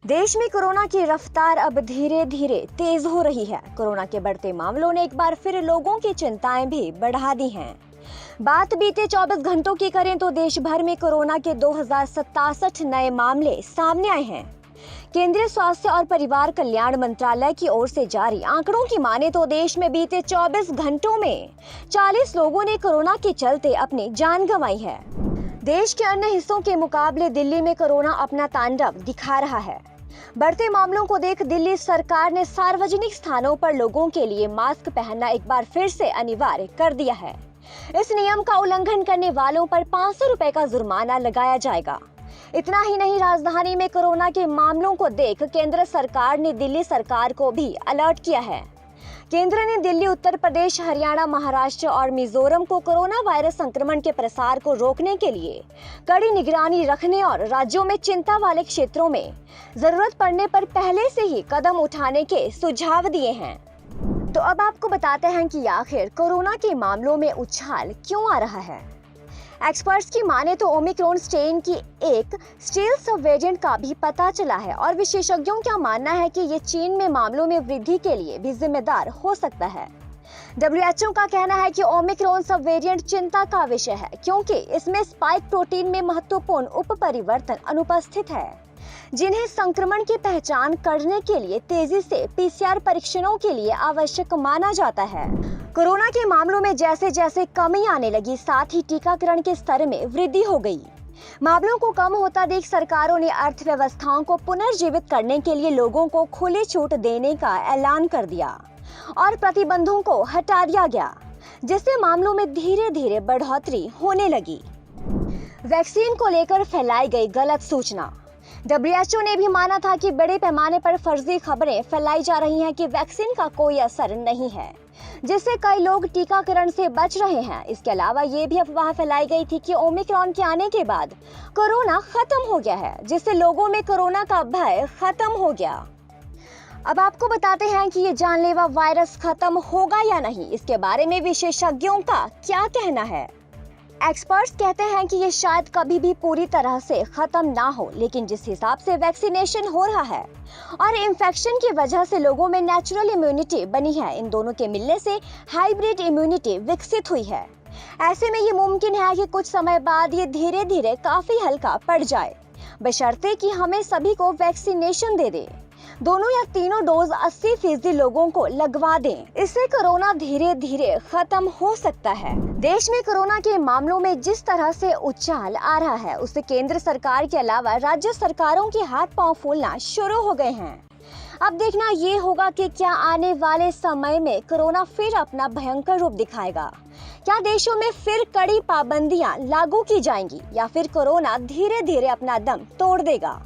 देश में कोरोना की रफ्तार अब धीरे धीरे तेज हो रही है। कोरोना के बढ़ते मामलों ने एक बार फिर लोगों की चिंताएं भी बढ़ा दी हैं। बात बीते 24 घंटों की करें तो देश भर में कोरोना के 2067 नए मामले सामने आए हैं। केंद्रीय स्वास्थ्य और परिवार कल्याण मंत्रालय की ओर से जारी आंकड़ों की माने तो देश में बीते 24 घंटों में 40 लोगों ने कोरोना के चलते अपनी जान गंवाई है। देश के अन्य हिस्सों के मुकाबले दिल्ली में कोरोना अपना तांडव दिखा रहा है। बढ़ते मामलों को देख दिल्ली सरकार ने सार्वजनिक स्थानों पर लोगों के लिए मास्क पहनना एक बार फिर से अनिवार्य कर दिया है। इस नियम का उल्लंघन करने वालों पर 500 रुपए का जुर्माना लगाया जाएगा। इतना ही नहीं, राजधानी में कोरोना के मामलों को देख केंद्र सरकार ने दिल्ली सरकार को भी अलर्ट किया है। केंद्र ने दिल्ली, उत्तर प्रदेश, हरियाणा, महाराष्ट्र और मिजोरम को कोरोना वायरस संक्रमण के प्रसार को रोकने के लिए कड़ी निगरानी रखने और राज्यों में चिंता वाले क्षेत्रों में जरूरत पड़ने पर पहले से ही कदम उठाने के सुझाव दिए हैं। तो अब आपको बताते हैं कि आखिर कोरोना के मामलों में उछाल क्यों आ रहा है। एक्सपर्ट्स की माने तो ओमिक्रॉन स्ट्रेन की एक स्टील सब वेरिएंट का भी पता चला है और विशेषज्ञों का मानना है कि ये चीन में मामलों में वृद्धि के लिए भी जिम्मेदार हो सकता है। WHO का कहना है कि ओमिक्रॉन सब वेरिएंट चिंता का विषय है क्योंकि इसमें स्पाइक प्रोटीन में महत्वपूर्ण उपपरिवर्तन अनुपस्थित है, जिन्हें संक्रमण की पहचान करने के लिए तेजी से PCR परीक्षणों के लिए आवश्यक माना जाता है। कोरोना के मामलों में जैसे जैसे कमी आने लगी, साथ ही टीकाकरण के स्तर में वृद्धि हो गई। मामलों को कम होता देख सरकारों ने अर्थव्यवस्थाओं को पुनर्जीवित करने के लिए लोगों को खुली छूट देने का ऐलान कर दिया और प्रतिबंधों को हटा दिया गया, जिससे मामलों में धीरे धीरे बढ़ोतरी होने लगी। वैक्सीन को लेकर फैलाई गई गलत सूचना। WHO ने भी माना था कि बड़े पैमाने पर फर्जी खबरें फैलाई जा रही हैं कि वैक्सीन का कोई असर नहीं है, जिससे कई लोग टीकाकरण से बच रहे हैं। इसके अलावा ये भी अफवाह फैलाई गई थी कि ओमिक्रॉन के आने के बाद कोरोना खत्म हो गया है, जिससे लोगों में कोरोना का भय खत्म हो गया। अब आपको बताते हैं कि ये जानलेवा वायरस खत्म होगा या नहीं। इसके बारे में विशेषज्ञों का क्या कहना है। एक्सपर्ट्स कहते हैं कि ये शायद कभी भी पूरी तरह से खत्म ना हो, लेकिन जिस हिसाब से वैक्सीनेशन हो रहा है और इन्फेक्शन की वजह से लोगों में नेचुरल इम्यूनिटी बनी है, इन दोनों के मिलने से हाइब्रिड इम्यूनिटी विकसित हुई है। ऐसे में ये मुमकिन है कि कुछ समय बाद ये धीरे धीरे काफी हल्का पड़ जाए, बशर्ते कि हमें सभी को वैक्सीनेशन दे दे। दोनों या तीनों डोज 80% लोगों को लगवा दें। इससे कोरोना धीरे धीरे खत्म हो सकता है। देश में कोरोना के मामलों में जिस तरह से उछाल आ रहा है, उससे केंद्र सरकार के अलावा राज्य सरकारों के हाथ पांव फूलना शुरू हो गए हैं। अब देखना ये होगा कि क्या आने वाले समय में कोरोना फिर अपना भयंकर रूप दिखाएगा। क्या देशों में फिर कड़ी पाबंदियां लागू की जाएंगी या फिर कोरोना धीरे धीरे अपना दम तोड़ देगा।